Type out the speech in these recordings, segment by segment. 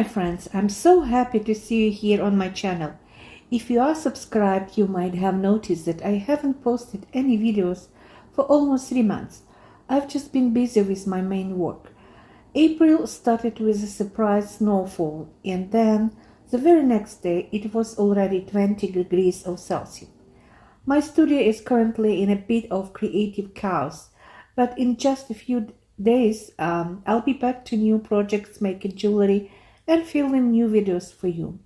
friends, I'm so happy to see you here on my channel. If you are subscribed, you might have noticed that I haven't posted any videos for almost 3 months. I've just been busy with my main work. April started with a surprise snowfall, and then the very next day it was already 20 degrees Celsius. My studio is currently in a bit of creative chaos, but in just a few days I'll be back to new projects, making jewelry and filming new videos for you.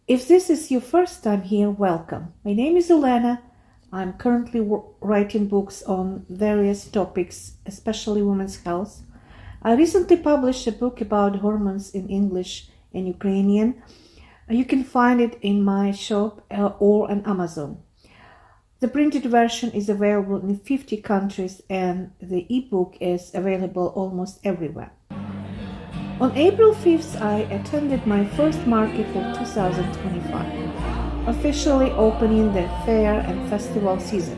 If this is your first time here, welcome. My name is Olena. I'm currently writing books on various topics, especially women's health. I recently published a book about hormones in English and Ukrainian. You can find it in my shop or on Amazon. The printed version is available in 50 countries and the ebook is available almost everywhere. On April 5th, I attended my first market of 2025, officially opening the fair and festival season.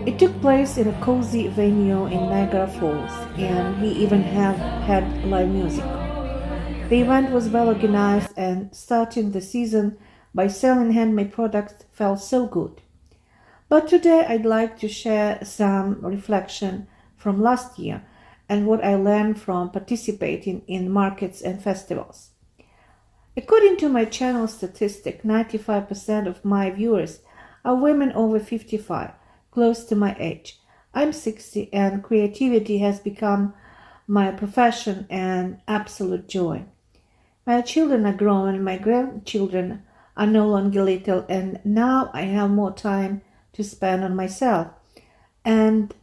It took place in a cozy venue in Niagara Falls, and we even had live music. The event was well organized, and starting the season by selling handmade products felt so good. But today I'd like to share some reflection from last year and what I learned from participating in markets and festivals. According to my channel statistic, 95% of my viewers are women over 55, close to my age. I'm 60 and creativity has become my profession and absolute joy. My children are grown, my grandchildren are no longer little, and now I have more time to spend on myself. And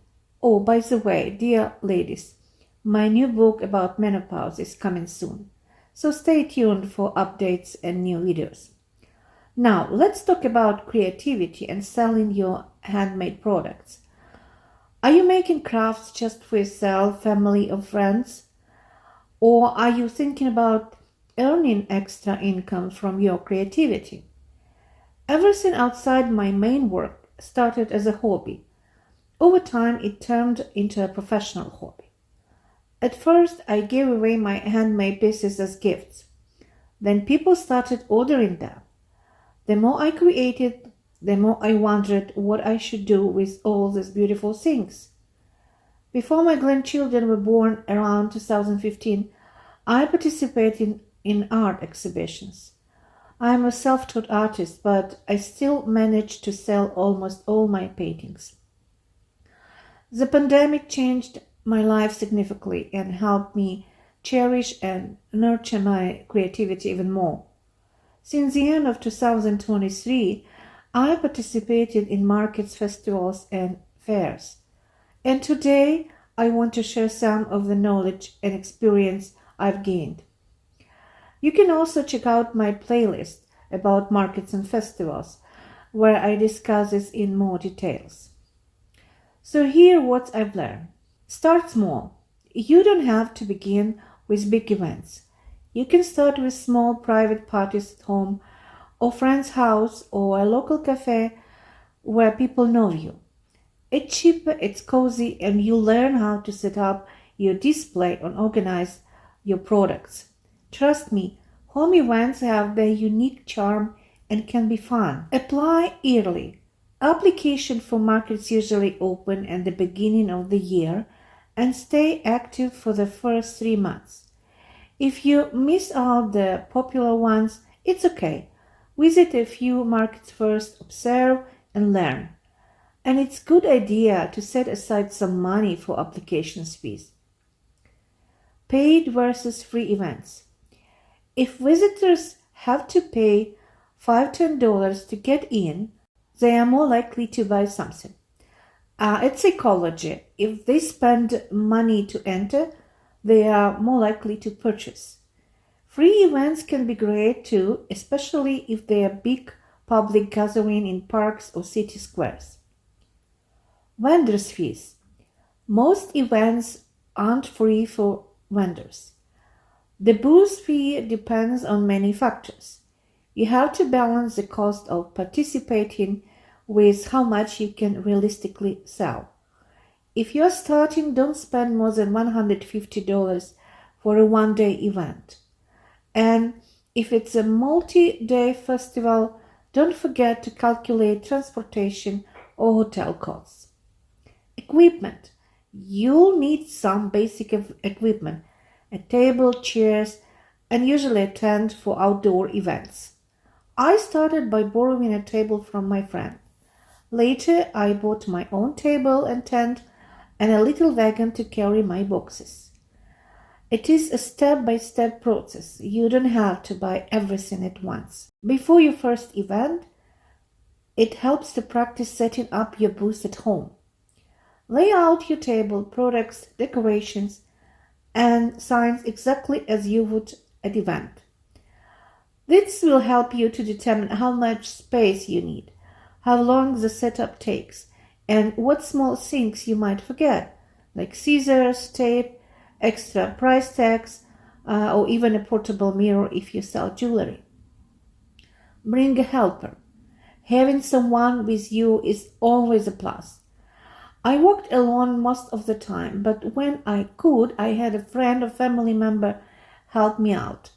oh, by the way, dear ladies, my new book about menopause is coming soon, so stay tuned for updates and new videos. Now let's talk about creativity and selling your handmade products. Are you making crafts just for yourself, family, or friends? Or are you thinking about earning extra income from your creativity? Everything outside my main work started as a hobby. Over time, it turned into a professional hobby. At first, I gave away my handmade pieces as gifts. Then people started ordering them. The more I created, the more I wondered what I should do with all these beautiful things. Before my grandchildren were born around 2015, I participated in art exhibitions. I am a self-taught artist, but I still managed to sell almost all my paintings. The pandemic changed my life significantly and helped me cherish and nurture my creativity even more. Since the end of 2023, I participated in markets, festivals, and fairs. And today, I want to share some of the knowledge and experience I've gained. You can also check out my playlist about markets and festivals, where I discuss this in more details. So here what I've learned. Start small. You don't have to begin with big events. You can start with small private parties at home, or friend's house, or a local cafe where people know you. It's cheap, it's cozy, and you learn how to set up your display and organize your products. Trust me, home events have their unique charm and can be fun. Apply yearly. Application for markets usually open at the beginning of the year and stay active for the first 3 months. If you miss out the popular ones, it's okay. Visit a few markets first, observe and learn. And it's a good idea to set aside some money for application fees. Paid versus free events. If visitors have to pay $5 to $10 to get in, they are more likely to buy something. It's psychology. If they spend money to enter, they are more likely to purchase. Free events can be great too, especially if they are big public gathering in parks or city squares. Vendors' fees. Most events aren't free for vendors. The booth fee depends on many factors. You have to balance the cost of participating with how much you can realistically sell. If you're starting, don't spend more than $150 for a one-day event. And if it's a multi-day festival, don't forget to calculate transportation or hotel costs. Equipment. You'll need some basic equipment, a table, chairs, and usually a tent for outdoor events. I started by borrowing a table from my friend. Later, I bought my own table and tent and a little wagon to carry my boxes. It is a step-by-step process. You don't have to buy everything at once. Before your first event, it helps to practice setting up your booth at home. Lay out your table, products, decorations, and signs exactly as you would at the event. This will help you to determine how much space you need, how long the setup takes, and what small things you might forget, like scissors, tape, extra price tags, or even a portable mirror if you sell jewelry. Bring a helper. Having someone with you is always a plus. I worked alone most of the time, but when I could, I had a friend or family member help me out.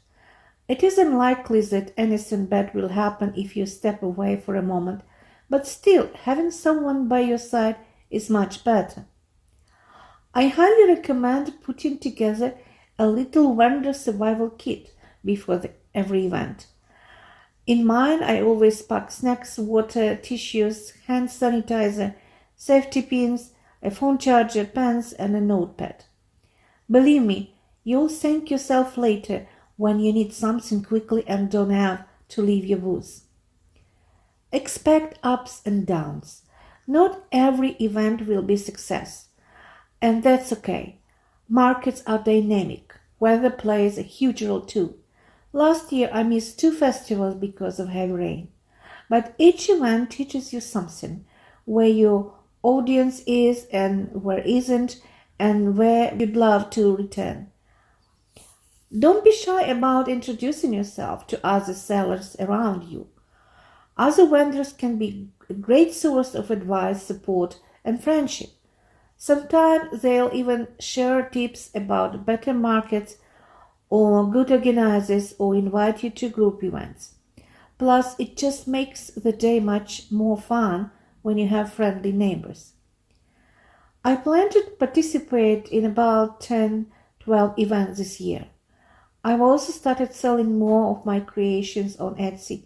It is unlikely that anything bad will happen if you step away for a moment, but still, having someone by your side is much better. I highly recommend putting together a little vendor survival kit before every event. In mine, I always pack snacks, water, tissues, hand sanitizer, safety pins, a phone charger, pens, and a notepad. Believe me, you'll thank yourself later when you need something quickly and don't have to leave your booth. Expect ups and downs. Not every event will be a success, and that's okay. Markets are dynamic. Weather plays a huge role too. Last year I missed 2 festivals because of heavy rain. But each event teaches you something, where your audience is and where isn't, and where you'd love to return. Don't be shy about introducing yourself to other sellers around you. Other vendors can be a great source of advice, support, and friendship. Sometimes they'll even share tips about better markets or good organizers or invite you to group events. Plus, it just makes the day much more fun when you have friendly neighbors. I plan to participate in about 10-12 events this year. I've also started selling more of my creations on Etsy,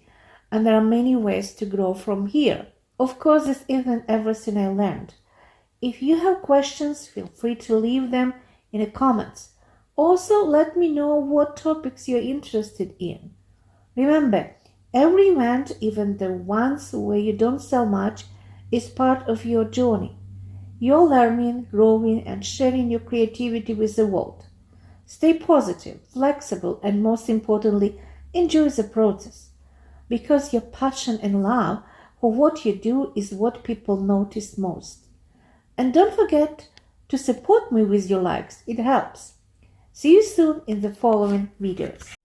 and there are many ways to grow from here. Of course, this isn't everything I learned. If you have questions, feel free to leave them in the comments. Also, let me know what topics you're interested in. Remember, every event, even the ones where you don't sell much, is part of your journey. You're learning, growing, and sharing your creativity with the world. Stay positive, flexible, and most importantly, enjoy the process. Because your passion and love for what you do is what people notice most. And don't forget to support me with your likes. It helps. See you soon in the following videos.